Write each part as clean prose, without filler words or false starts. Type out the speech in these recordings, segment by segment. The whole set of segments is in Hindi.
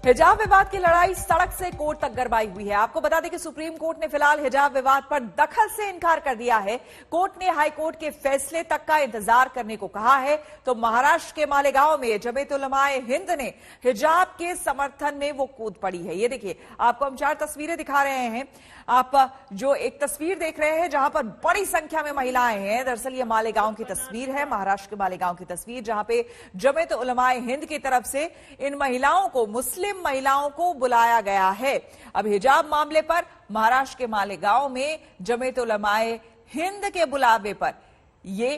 हिजाब विवाद की लड़ाई सड़क से कोर्ट तक गरमाई हुई है। आपको बता दें कि सुप्रीम कोर्ट ने फिलहाल हिजाब विवाद पर दखल से इनकार कर दिया है। कोर्ट ने हाई कोर्ट के फैसले तक का इंतजार करने को कहा है। तो महाराष्ट्र के मालेगांव में जमीयत-उलमा-ए हिंद ने हिजाब के समर्थन में वो कूद पड़ी है। ये देखिए, आपको हम 4 तस्वीरें दिखा रहे हैं। आप जो एक तस्वीर देख रहे हैं जहां पर बड़ी संख्या में महिलाएं हैं, दरअसल ये मालेगांव की तस्वीर है, महाराष्ट्र के मालेगांव की तस्वीर, जहां पे जमीयत-उलमा-ए हिंद की तरफ से इन महिलाओं को, मुस्लिम महिलाओं को बुलाया गया है। अब हिजाब मामले पर महाराष्ट्र के मालेगांव में जमीयत-उलमा-ए हिंद के बुलावे पर ये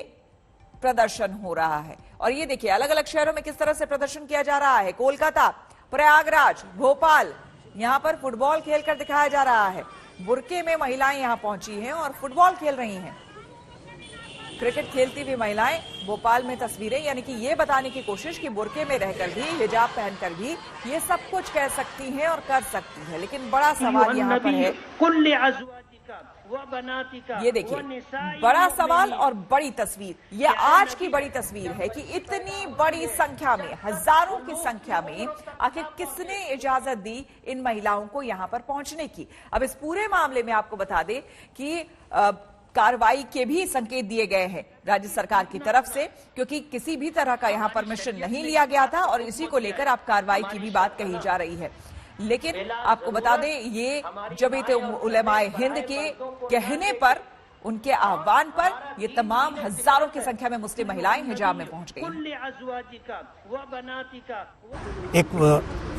प्रदर्शन हो रहा है। और ये देखिए, अलग अलग शहरों में किस तरह से प्रदर्शन किया जा रहा है। कोलकाता, प्रयागराज, भोपाल, यहां पर फुटबॉल खेलकर दिखाया जा रहा है। बुरके में महिलाएं यहां पहुंची हैं और फुटबॉल खेल रही हैं। क्रिकेट खेलती हुई महिलाएं, भोपाल में तस्वीरें, यानी कि ये बताने की कोशिश कि बुरके में रहकर भी, हिजाब पहनकर भी ये सब कुछ कह सकती हैं और कर सकती है। लेकिन बड़ा सवाल यहाँ पर है, ये देखिए, बड़ा सवाल और बड़ी तस्वीर, ये आज की बड़ी तस्वीर है कि इतनी बड़ी संख्या में, हजारों की संख्या में आखिर किसने इजाजत दी इन महिलाओं को यहां पर पहुंचने की। अब इस पूरे मामले में आपको बता दें कि कार्रवाई के भी संकेत दिए गए हैं राज्य सरकार की तरफ से, क्योंकि किसी भी तरह का यहां परमिशन नहीं लिया गया था और इसी को लेकर अब कार्रवाई की भी बात कही जा रही है। लेकिन आपको बता दें, ये जमीयत-उलमा-ए हिंद के कहने पर, उनके आह्वान पर ये तमाम हजारों की संख्या में मुस्लिम महिलाएं हिजाब में पहुंच गई।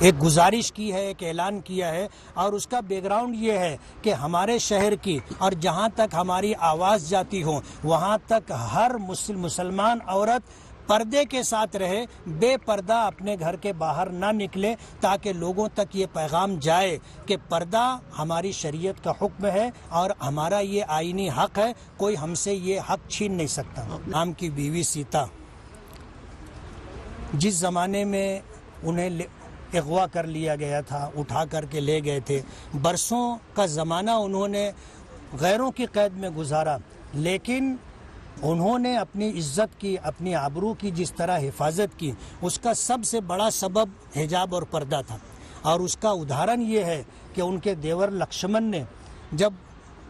एक गुजारिश की है, एक ऐलान किया है और उसका बैकग्राउंड ये है कि हमारे शहर की और जहां तक हमारी आवाज जाती हो वहां तक हर मुसलमान औरत पर्दे के साथ रहे, बेपर्दा अपने घर के बाहर ना निकले, ताकि लोगों तक ये पैगाम जाए कि पर्दा हमारी शरीयत का हुक्म है और हमारा ये आईनी हक है, कोई हमसे ये हक छीन नहीं सकता। राम की बीवी सीता, जिस जमाने में उन्हें अगवा कर लिया गया था, उठा करके ले गए थे, बरसों का जमाना उन्होंने गैरों की कैद में गुजारा, लेकिन उन्होंने अपनी इज्जत की, अपनी आबरू की जिस तरह हिफाजत की, उसका सबसे बड़ा सबब हिजाब और पर्दा था। और उसका उदाहरण ये है कि उनके देवर लक्ष्मण ने जब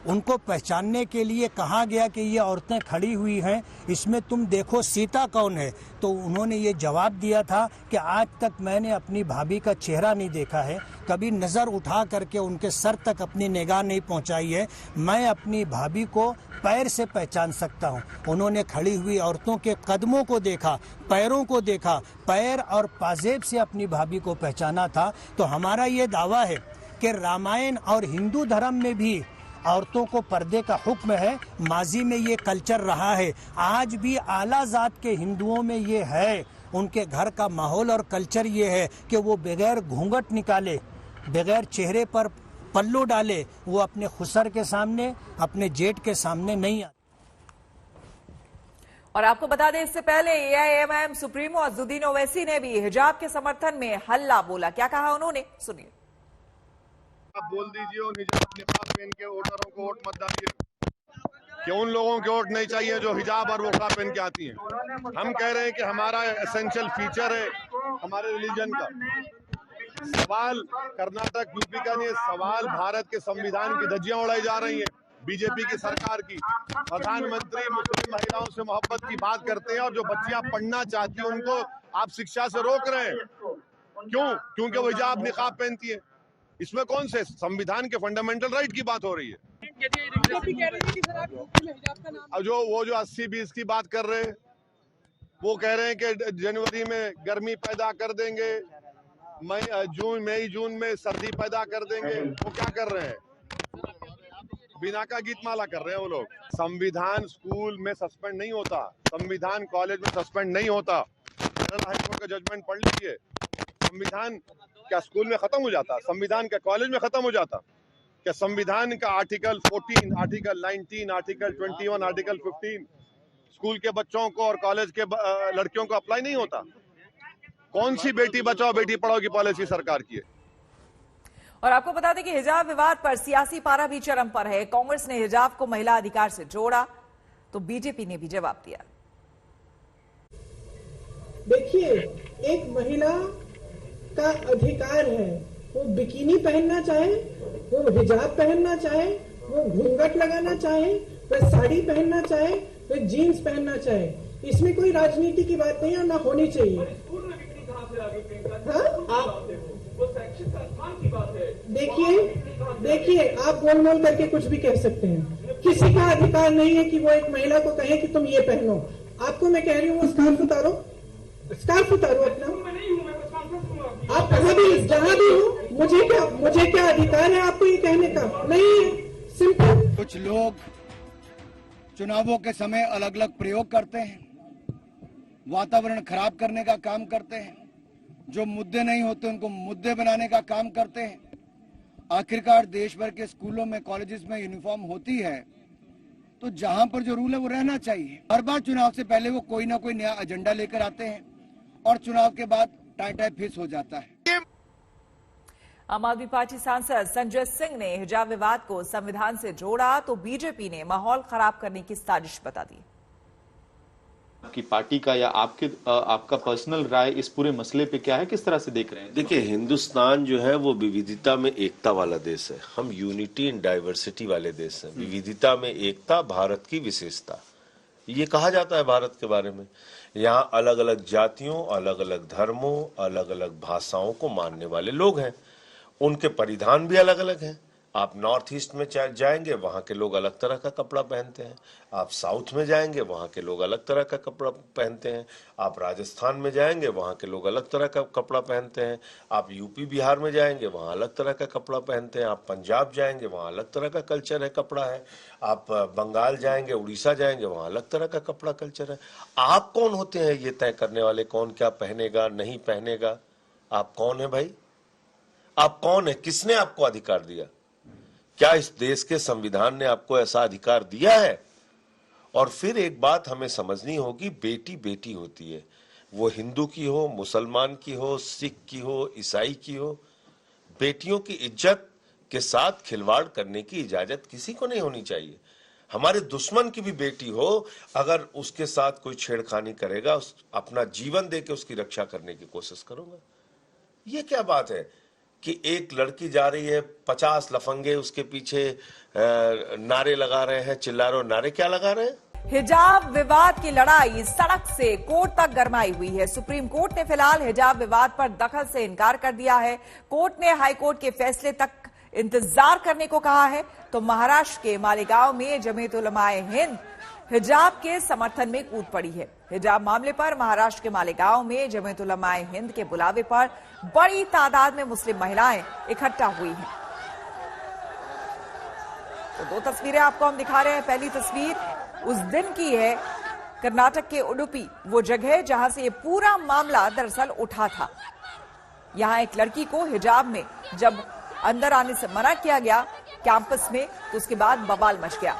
उनको पहचानने के लिए कहा गया कि ये औरतें खड़ी हुई हैं, इसमें तुम देखो सीता कौन है, तो उन्होंने ये जवाब दिया था कि आज तक मैंने अपनी भाभी का चेहरा नहीं देखा है, कभी नज़र उठा करके उनके सर तक अपनी निगाह नहीं पहुंचाई है, मैं अपनी भाभी को पैर से पहचान सकता हूं। उन्होंने खड़ी हुई औरतों के कदमों को देखा, पैरों को देखा, पैर और पाजेब से अपनी भाभी को पहचाना था। तो हमारा ये दावा है कि रामायण और हिंदू धर्म में भी औरतों को पर्दे का हुक्म है, माजी में ये कल्चर रहा है, आज भी आला जात के हिंदुओं में ये है। उनके घर का माहौल और कल्चर ये है कि वो बगैर घूंघट निकाले, बगैर चेहरे पर पल्लू डाले, वो अपने खुसर के सामने, अपने जेठ के सामने नहीं आते। और आपको बता दें, इससे पहले एआईएमआईएम सुप्रीमो अज़ुद्दीन ओवैसी ने भी हिजाब के समर्थन में हल्ला बोला। क्या कहा उन्होंने, सुनिए। आप बोल दीजिए उन हिजाब निकाब पहन के वोटरों को वोट मत डालिए, कि उन लोगों के वोट नहीं चाहिए जो हिजाब और बुर्का पहन के आती हैं। हम कह रहे हैं कि हमारा एसेंशियल फीचर है हमारे रिलीजन का। सवाल कर्नाटक, यूपी का नहीं, सवाल भारत के संविधान की धज्जियां उड़ाई जा रही हैं बीजेपी की सरकार की। प्रधानमंत्री मुस्लिम महिलाओं से मोहब्बत की बात करते हैं और जो बच्चियां पढ़ना चाहती हैं उनको आप शिक्षा से रोक रहे हैं। क्यों? क्योंकि वो हिजाब निकाब पहनती है। इसमें कौन से संविधान के फंडामेंटल राइट की बात हो रही है? अब जो 80-20 की बात कर रहे हैं, वो कह रहे हैं कि जनवरी में गर्मी पैदा कर देंगे, मई जून में सर्दी पैदा कर देंगे। वो क्या कर रहे हैं? बिना का गीत माला कर रहे हैं वो लोग। संविधान स्कूल में सस्पेंड नहीं होता, संविधान कॉलेज में सस्पेंड नहीं होता। जनरल हाई कोर्ट का जजमेंट पढ़ लीजिए। संविधान क्या स्कूल में खत्म हो जाता? संविधान क्या कॉलेज में खत्म हो जाता? क्या संविधान का article 14, article 19, article 21, article 15 school के बच्चों को और कॉलेज के लड़कियों को अप्लाई नहीं होता? कौन सी बेटी बचाओ बेटी पढ़ाओ की पॉलिसी सरकार की है? और आपको बता दें कि हिजाब विवाद पर सियासी पारा भी चरम पर है। कांग्रेस ने हिजाब को महिला अधिकार से जोड़ा, तो बीजेपी ने भी जवाब दिया। देखिए, एक महिला का अधिकार है। वो बिकिनी पहनना चाहे, वो हिजाब पहनना चाहे, वो घूंघट लगाना चाहे, वह साड़ी पहनना चाहे, वह जीन्स पहनना चाहे। इसमें कोई राजनीति की बात नहीं है, ना होनी चाहिए। हाँ? आप देखिए आप गोल मोल करके कुछ भी कह सकते हैं। किसी का अधिकार नहीं है कि वो एक महिला को कहे कि तुम ये पहनो। आपको मैं कह रही हूँ वो स्कार्फ उतारो अपना। आप कहाँ भी जहाँ भी हो, मुझे क्या अधिकार है आपको ये कहने का? नहीं है, सिंपल। कुछ लोग चुनावों के समय अलग अलग प्रयोग करते हैं, वातावरण खराब करने का काम करते हैं, जो मुद्दे नहीं होते उनको मुद्दे बनाने का काम करते हैं। आखिरकार देश भर के स्कूलों में, कॉलेजेस में यूनिफॉर्म होती है, तो जहां पर जो रूल है वो रहना चाहिए। हर बार चुनाव से पहले वो कोई ना कोई नया एजेंडा लेकर आते हैं और चुनाव के बाद टाटा फिस हो जाता है। आम आदमी पार्टी सांसद संजय सिंह ने हिजाब विवाद को संविधान से जोड़ा तो बीजेपी ने माहौल खराब करने की साजिश बता दी। आपकी पार्टी का या आपका पर्सनल राय इस पूरे मसले पे क्या है, किस तरह से देख रहे हैं? देखिए, हिंदुस्तान जो है वो विविधता में एकता वाला देश है। हम यूनिटी इन डाइवर्सिटी वाले देश हैं। विविधता में एकता भारत की विशेषता, ये कहा जाता है भारत के बारे में। यहाँ अलग अलग जातियों, अलग अलग धर्मों, अलग अलग भाषाओं को मानने वाले लोग हैं। उनके परिधान भी अलग अलग हैं। आप नॉर्थ ईस्ट में जाएंगे, वहाँ के लोग अलग तरह का कपड़ा पहनते हैं। आप साउथ में जाएंगे, वहाँ के लोग अलग तरह का कपड़ा पहनते हैं। आप राजस्थान में जाएंगे, वहाँ के लोग अलग तरह का कपड़ा पहनते हैं। आप यूपी बिहार में जाएंगे, वहाँ अलग तरह का कपड़ा पहनते हैं। आप पंजाब जाएंगे, वहाँ अलग तरह का कल्चर है, कपड़ा है। आप बंगाल जाएंगे, उड़ीसा जाएंगे, वहाँ अलग तरह का कपड़ा कल्चर है। आप कौन होते हैं ये तय करने वाले, कौन क्या पहनेगा नहीं पहनेगा? आप कौन है भाई? आप कौन है? किसने आपको अधिकार दिया? क्या इस देश के संविधान ने आपको ऐसा अधिकार दिया है? और फिर एक बात हमें समझनी होगी, बेटी बेटी होती है, वो हिंदू की हो, मुसलमान की हो, सिख की हो, ईसाई की हो। बेटियों की इज्जत के साथ खिलवाड़ करने की इजाजत किसी को नहीं होनी चाहिए। हमारे दुश्मन की भी बेटी हो, अगर उसके साथ कोई छेड़खानी करेगा, अपना जीवन देके उसकी रक्षा करने की कोशिश करूंगा। ये क्या बात है कि एक लड़की जा रही है, 50 लफंगे उसके पीछे नारे लगा रहे हैं, चिल्ला रहे। नारे क्या लगा रहे हैं? हिजाब विवाद की लड़ाई सड़क से कोर्ट तक गरमाई हुई है। सुप्रीम कोर्ट ने फिलहाल हिजाब विवाद पर दखल से इनकार कर दिया है। कोर्ट ने हाई कोर्ट के फैसले तक इंतजार करने को कहा है। तो महाराष्ट्र के मालेगांव में जमीयत उलमाए हिंद हिजाब के समर्थन में कूद पड़ी है। हिजाब मामले पर महाराष्ट्र के मालेगांव में जमीयत उलमाए हिंद के बुलावे पर बड़ी तादाद में मुस्लिम महिलाएं इकट्ठा हुई हैं। तो दो तस्वीरें आपको हम दिखा रहे हैं। पहली तस्वीर उस दिन की है, कर्नाटक के उडुपी, वो जगह जहां से ये पूरा मामला दरअसल उठा था। यहां एक लड़की को हिजाब में जब अंदर आने से मना किया गया कैंपस में, तो उसके बाद बवाल मच गया।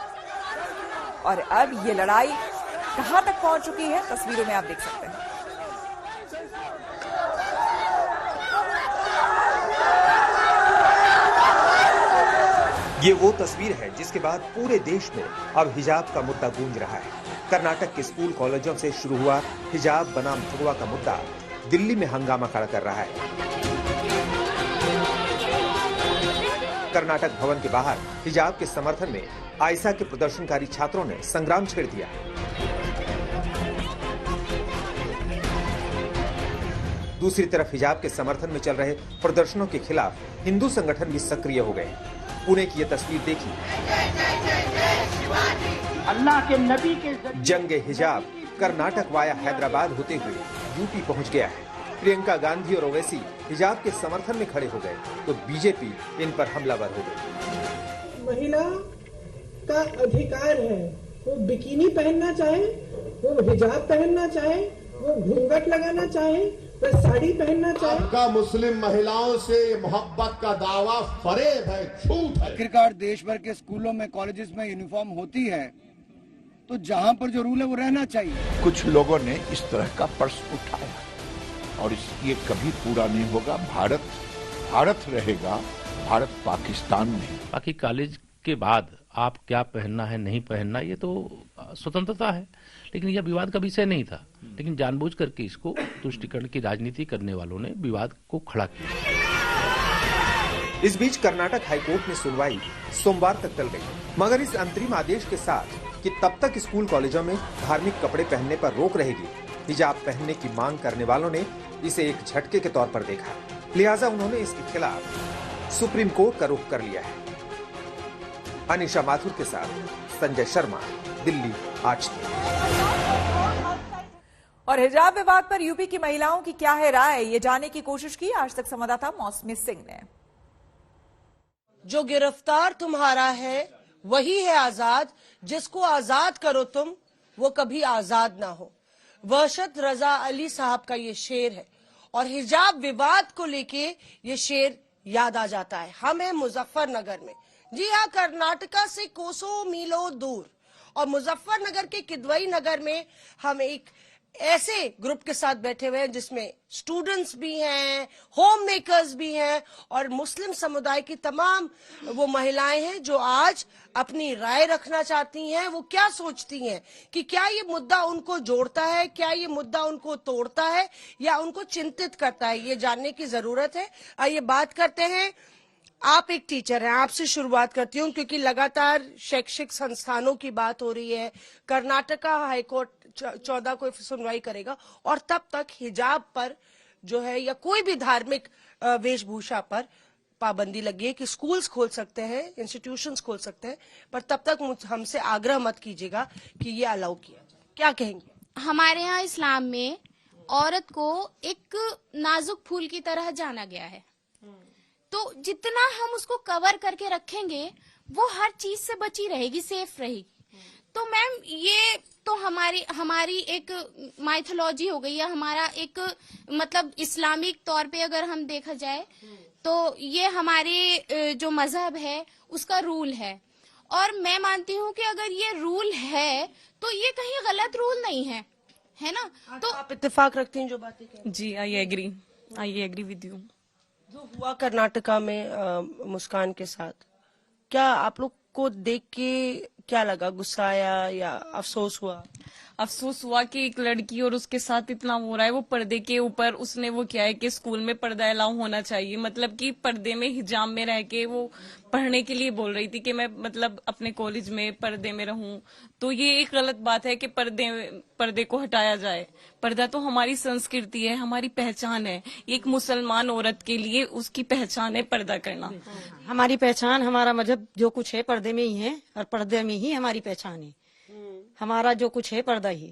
और अब ये लड़ाई कहां तक पहुंच चुकी है, तस्वीरों में आप देख सकते हैं। ये वो तस्वीर है जिसके बाद पूरे देश में अब हिजाब का मुद्दा गूंज रहा है। कर्नाटक के स्कूल कॉलेजों से शुरू हुआ हिजाब बनाम भगवा का मुद्दा दिल्ली में हंगामा खड़ा कर रहा है। कर्नाटक भवन के बाहर हिजाब के समर्थन में आयसा के प्रदर्शनकारी छात्रों ने संग्राम छेड़ दिया। दूसरी तरफ हिजाब के समर्थन में चल रहे प्रदर्शनों के खिलाफ हिंदू संगठन भी सक्रिय हो गए। पुणे की ये तस्वीर देखिए। अल्लाह के नबी के जंग हिजाब कर्नाटक वाया हैदराबाद होते हुए यूपी पहुंच गया है। प्रियंका गांधी और ओवैसी हिजाब के समर्थन में खड़े हो गए तो बीजेपी इन पर हमलावर हो गई। महिला का अधिकार है, वो बिकिनी पहनना चाहे, वो हिजाब पहनना चाहे, वो घूंघट लगाना चाहे, वो साड़ी पहनना चाहे। आपका मुस्लिम महिलाओं से मोहब्बत का दावा फरेब है, झूठ है। आखिरकार देश भर के स्कूलों में, कॉलेजेस में यूनिफॉर्म होती है, तो जहां पर जो रूल है वो रहना चाहिए। कुछ लोगों ने इस तरह का प्रश्न उठाया और ये कभी पूरा नहीं होगा। भारत रहेगा, भारत पाकिस्तान नहीं। बाकी कॉलेज के बाद आप क्या पहनना है नहीं पहनना, ये तो स्वतंत्रता है, लेकिन यह विवाद का विषय नहीं था। लेकिन जानबूझ करके इसको तुष्टीकरण की राजनीति करने वालों ने विवाद को खड़ा किया। इस बीच कर्नाटक हाईकोर्ट में सुनवाई सोमवार तक टल गई, मगर इस अंतरिम आदेश के साथ कि तब तक स्कूल कॉलेजों में धार्मिक कपड़े पहनने पर रोक रहेगी, हिजाब पहनने की मांग करने वालों ने इसे एक झटके के तौर पर देखा। लिहाजा उन्होंने इसके खिलाफ सुप्रीम कोर्ट का रुख कर लिया है। अनिशा माथुर के साथ संजय शर्मा, दिल्ली आज तक। और हिजाब विवाद पर यूपी की महिलाओं की क्या है राय, ये जानने की कोशिश की आज तक संवाददाता मौसमी सिंह ने। जो गिरफ्तार तुम्हारा है वही है आजाद, जिसको आजाद करो तुम वो कभी आजाद ना हो। वहशत रजा अली साहब का ये शेर है और हिजाब विवाद को लेके ये शेर याद आ जाता है। हम हैं मुजफ्फरनगर में, जी हाँ, कर्नाटका से कोसों मीलों दूर, और मुजफ्फरनगर के किदवई नगर में हम एक ऐसे ग्रुप के साथ बैठे हुए हैं जिसमें स्टूडेंट्स भी हैं, होम मेकर्स भी हैं और मुस्लिम समुदाय की तमाम वो महिलाएं हैं जो आज अपनी राय रखना चाहती हैं। वो क्या सोचती हैं कि क्या ये मुद्दा उनको जोड़ता है, क्या ये मुद्दा उनको तोड़ता है या उनको चिंतित करता है, ये जानने की जरूरत है। आइए बात करते हैं। आप एक टीचर हैं, आपसे शुरुआत करती हूँ क्योंकि लगातार शैक्षिक संस्थानों की बात हो रही है। कर्नाटका हाईकोर्ट 14 को सुनवाई करेगा और तब तक हिजाब पर जो है या कोई भी धार्मिक वेशभूषा पर पाबंदी लगी है कि स्कूल्स खोल सकते हैं, इंस्टीट्यूशंस खोल सकते हैं, पर तब तक हमसे आग्रह मत कीजिएगा कि ये अलाउ किया जाए। क्या कहेंगे? हमारे यहाँ इस्लाम में औरत को एक नाजुक फूल की तरह जाना गया है, तो जितना हम उसको कवर करके रखेंगे वो हर चीज से बची रहेगी, सेफ रहेगी। तो मैम ये तो हमारी एक माइथोलॉजी हो गई है, हमारा एक मतलब इस्लामिक तौर पे अगर हम देखा जाए तो ये हमारे जो मजहब है उसका रूल है। और मैं मानती हूँ कि अगर ये रूल है तो ये कहीं गलत रूल नहीं है, है ना। तो आप इत्तेफाक रखती हैं जो बातें कह रही हैं? जी, आई एग्री विद यू। जो हुआ कर्नाटका में मुस्कान के साथ, क्या आप लोग को देख के क्या लगा? गुस्सा आया या अफसोस हुआ? अफसोस हुआ कि एक लड़की और उसके साथ इतना हो रहा है। वो पर्दे के ऊपर उसने वो किया है कि स्कूल में पर्दा अलाउ होना चाहिए, मतलब कि पर्दे में हिजाब में रह के वो पढ़ने के लिए बोल रही थी कि मैं मतलब अपने कॉलेज में पर्दे में रहूं। तो ये एक गलत बात है कि पर्दे को हटाया जाए। पर्दा तो हमारी संस्कृति है, हमारी पहचान है। एक मुसलमान औरत के लिए उसकी पहचान है पर्दा करना। हमारी पहचान, हमारा मजहब जो कुछ है पर्दे में ही है और पर्दे में ही हमारी पहचान है। हमारा जो कुछ है पर्दा ही,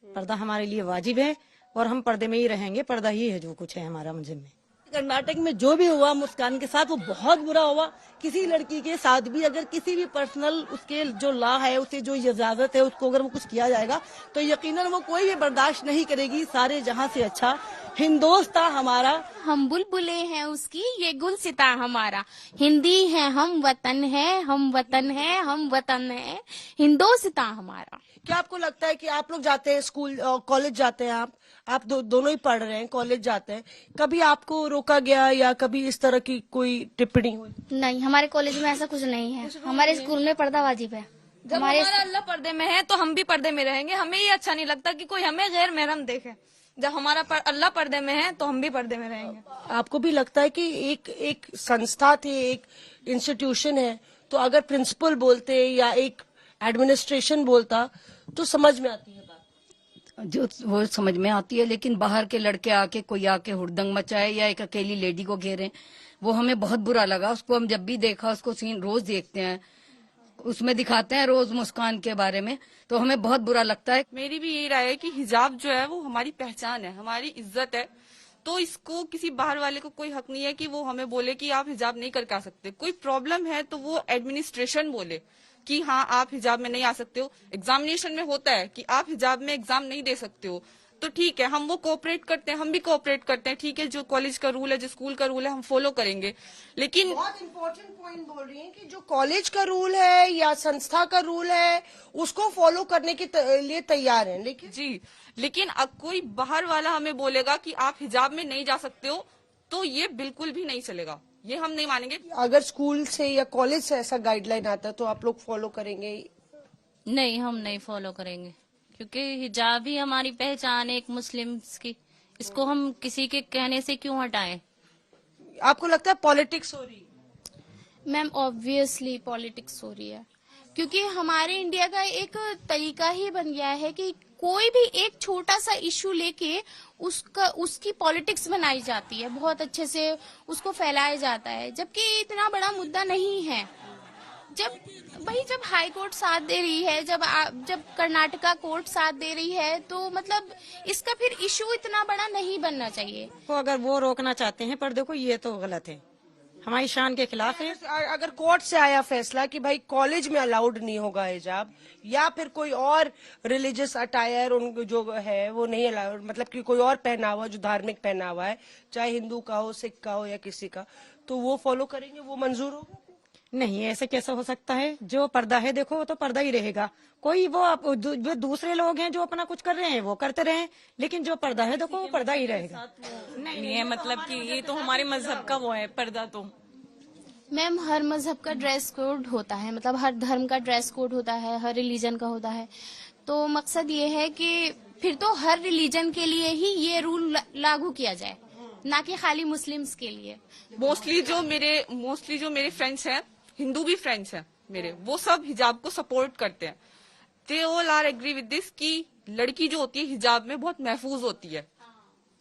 पर्दा हमारे लिए वाजिब है और हम पर्दे में ही रहेंगे। पर्दा ही है जो कुछ है हमारा मजहब में। कर्नाटक में जो भी हुआ मुस्कान के साथ वो बहुत बुरा हुआ। किसी लड़की के साथ भी अगर किसी भी पर्सनल उसके जो लॉ है, उसे जो इजाजत है, उसको अगर वो कुछ किया जाएगा तो यकीनन वो कोई भी बर्दाश्त नहीं करेगी। सारे जहां से अच्छा हिंदोस्ता हमारा, हम बुलबुले हैं उसकी, ये गुलसिता हमारा। हिंदी है हम वतन है, हम वतन है, हम वतन है, हिंदोस्ता हमारा। क्या आपको लगता है कि आप लोग जाते हैं स्कूल, कॉलेज जाते हैं, आप दोनों ही पढ़ रहे हैं, कॉलेज जाते हैं, कभी आपको रोका गया या कभी इस तरह की कोई टिप्पणी हुई? नहीं, हमारे कॉलेज में ऐसा कुछ नहीं है। हमारे स्कूल में पर्दा वाजिब है। जब हमारा अल्लाह पर्दे में है तो हम भी पर्दे में रहेंगे। हमें ये अच्छा नहीं लगता कि कोई हमें गैर महरम देखे। जब हमारा अल्लाह पर्दे में है तो हम भी पर्दे में रहेंगे। आपको भी लगता है कि एक संस्था थी, एक इंस्टीट्यूशन है, तो अगर प्रिंसिपल बोलते या एक एडमिनिस्ट्रेशन बोलता तो समझ में आती है बात? जो वो समझ में आती है, लेकिन बाहर के लड़के आके कोई आके हुड़दंग मचाए या एक अकेली लेडी को घेरे, वो हमें बहुत बुरा लगा। उसको हम जब भी देखा, उसको सीन रोज देखते हैं, उसमें दिखाते हैं रोज मुस्कान के बारे में, तो हमें बहुत बुरा लगता है। मेरी भी यही राय है कि हिजाब जो है वो हमारी पहचान है, हमारी इज्जत है। तो इसको किसी बाहर वाले को कोई हक नहीं है कि वो हमें बोले कि आप हिजाब नहीं करके आ सकते। कोई प्रॉब्लम है तो वो एडमिनिस्ट्रेशन बोले कि हाँ आप हिजाब में नहीं आ सकते हो। एग्जामिनेशन में होता है कि आप हिजाब में एग्जाम नहीं दे सकते हो, तो ठीक है, हम वो कोऑपरेट करते हैं, हम भी कोऑपरेट करते हैं। ठीक है, जो कॉलेज का रूल है, जो स्कूल का रूल है, हम फॉलो करेंगे। लेकिन बहुत इंपॉर्टेंट पॉइंट बोल रही हैं कि जो कॉलेज का रूल है या संस्था का रूल है उसको फॉलो करने के लिए तैयार हैं। लेकिन अब कोई बाहर वाला हमें बोलेगा कि आप हिजाब में नहीं जा सकते हो, तो ये बिल्कुल भी नहीं चलेगा, ये हम नहीं मानेंगे। अगर स्कूल से या कॉलेज से ऐसा गाइडलाइन आता है तो आप लोग फॉलो करेंगे? नहीं, हम नहीं फॉलो करेंगे, क्योंकि हिजाब ही हमारी पहचान है एक मुस्लिम्स की। इसको हम किसी के कहने से क्यों हटाएं? आपको लगता है पॉलिटिक्स हो रही? मैम ऑब्वियसली पॉलिटिक्स हो रही है, क्योंकि हमारे इंडिया का एक तरीका ही बन गया है कि कोई भी एक छोटा सा इशू लेके उसकी पॉलिटिक्स बनाई जाती है, बहुत अच्छे से उसको फैलाया जाता है, जबकि इतना बड़ा मुद्दा नहीं है। जब हाई कोर्ट साथ दे रही है, जब कर्नाटका कोर्ट साथ दे रही है, तो मतलब इसका फिर इशू इतना बड़ा नहीं बनना चाहिए। तो अगर वो रोकना चाहते हैं पर्दे को, ये तो गलत है, हमारी शान के खिलाफ है। अगर कोर्ट से आया फैसला कि भाई कॉलेज में अलाउड नहीं होगा हिजाब, या फिर कोई और रिलीजियस अटायर उन जो है वो नहीं अलाउड, मतलब कि कोई और पहनावा जो धार्मिक पहनावा है, चाहे हिंदू का हो, सिख का हो या किसी का, तो वो फॉलो करेंगे, वो मंजूर होगा? नहीं, ऐसे कैसे हो सकता है? जो पर्दा है देखो, वो तो पर्दा ही रहेगा। कोई वो दूसरे लोग हैं जो अपना कुछ कर रहे हैं वो करते रहे, लेकिन जो पर्दा है देखो वो पर्दा ही रहेगा। नहीं है, मतलब कि ये तो हमारे मजहब का वो है पर्दा। तो मैम हर मजहब का ड्रेस कोड होता है, मतलब हर धर्म का ड्रेस कोड होता है, हर रिलीजन का होता है। तो मकसद ये है कि फिर तो हर रिलीजन के लिए ही ये रूल लागू किया जाए, ना कि खाली मुस्लिम्स के लिए। मोस्टली जो मेरे फ्रेंड्स हैं, हिंदू भी फ्रेंड्स हैं मेरे, वो सब हिजाब को सपोर्ट करते हैं। They all are agree with this कि लड़की जो होती है हिजाब में बहुत महफूज होती है,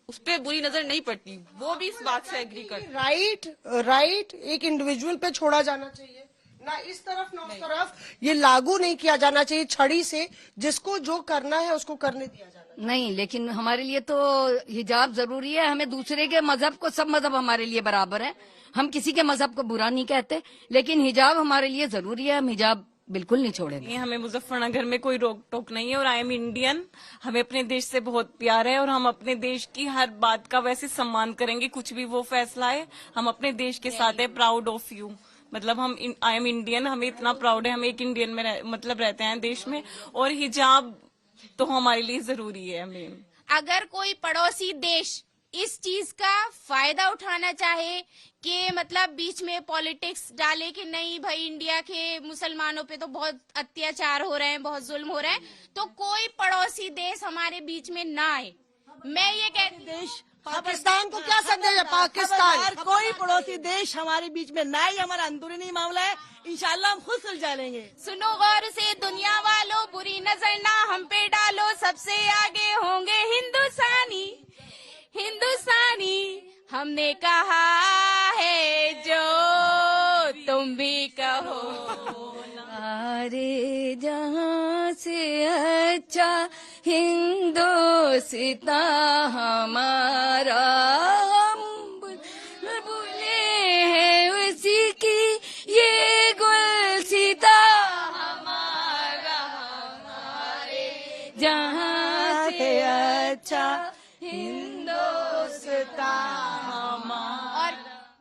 उस पर बुरी नजर नहीं पड़ती, वो भी इस बात से एग्री करते हैं। राइट एक इंडिविजुअल पे छोड़ा जाना चाहिए, ना इस तरफ ना उस तरफ, ये लागू नहीं किया जाना चाहिए छड़ी से, जिसको जो करना है उसको करने दिया जाना। नहीं, लेकिन हमारे लिए तो हिजाब जरूरी है। हमें दूसरे के मजहब को, सब मजहब हमारे लिए बराबर है, हम किसी के मजहब को बुरा नहीं कहते, लेकिन हिजाब हमारे लिए जरूरी है, हम हिजाब बिल्कुल नहीं छोड़ेंगे। हमें मुजफ्फरनगर में कोई रोक टोक नहीं है, और आई एम इंडियन, हमें अपने देश से बहुत प्यार है, और हम अपने देश की हर बात का वैसे सम्मान करेंगे, कुछ भी वो फैसला है, हम अपने देश के साथ है। प्राउड ऑफ यू, मतलब हम आई एम इंडियन, हमें इतना प्राउड है, हम एक इंडियन में रहते हैं देश में, और हिजाब तो हमारे लिए जरूरी है। हमें अगर कोई पड़ोसी देश इस चीज का फायदा उठाना चाहे कि मतलब बीच में पॉलिटिक्स डाले कि नहीं भाई इंडिया के मुसलमानों पे तो बहुत अत्याचार हो रहे हैं, बहुत जुल्म हो रहे हैं, तो कोई पड़ोसी देश हमारे बीच में ना आए। मैं ये कहती देश पाकिस्तान को क्या संदेश है? पाकिस्तान कोई पड़ोसी देश हमारे बीच में ना ही, हमारा अंदरूनी मामला है, इंशाल्लाह हम खुद सुलझा लेंगे। सुनो गौर से दुनिया वालों, बुरी नजर ना हम पे डालो, सबसे आगे होंगे हिंदुस्तानी, हमने कहा है जो तुम भी कहो। सारे जहां से अच्छा हिंदुस्तान हमारा, हम बुलबुले हैं उसी की ये गुलसिता हमारा, हमारे जहां से अच्छा हिंदुस्तान